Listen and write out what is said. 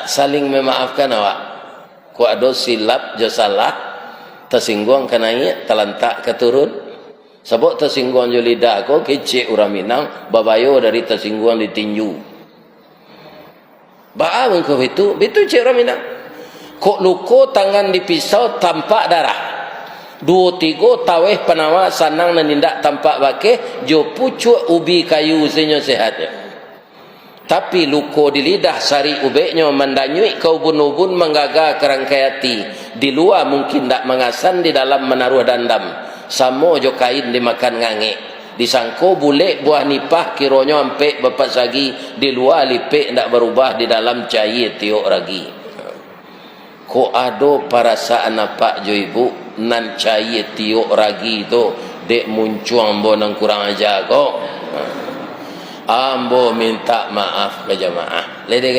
saling memaafkan awak. Ku ada silap je salah, tersinggung kenai telantak keturun. Sebab tersinggung je lidah aku kecik orang Minang, babayo dari tersinggung ditinju. Ba'a engkau itu cik orang Minang. Kok luko tangan dipisau tampak darah. 2-3 taweh penawa sanang nenindak tampak bakeh, jo pucuk ubi kayu zinyo sehat. Tapi luko di lidah sari ubeknya mendanyui kau ubun-ubun menggaga kerangkai hati. Di luar mungkin tak mengasan, di dalam menaruh dandam. Samo jo kain dimakan ngangek. Disangko bule buah nipah kironyo ampek bapak sagi. Di luar lipek tak berubah, di dalam cair tiok ragi. Ko ado perasaan apa jo ibu nan cair tiok ragi tu dek muncul ambo nang kurang aja kok. Ambo minta maaf ke jemaah. Lede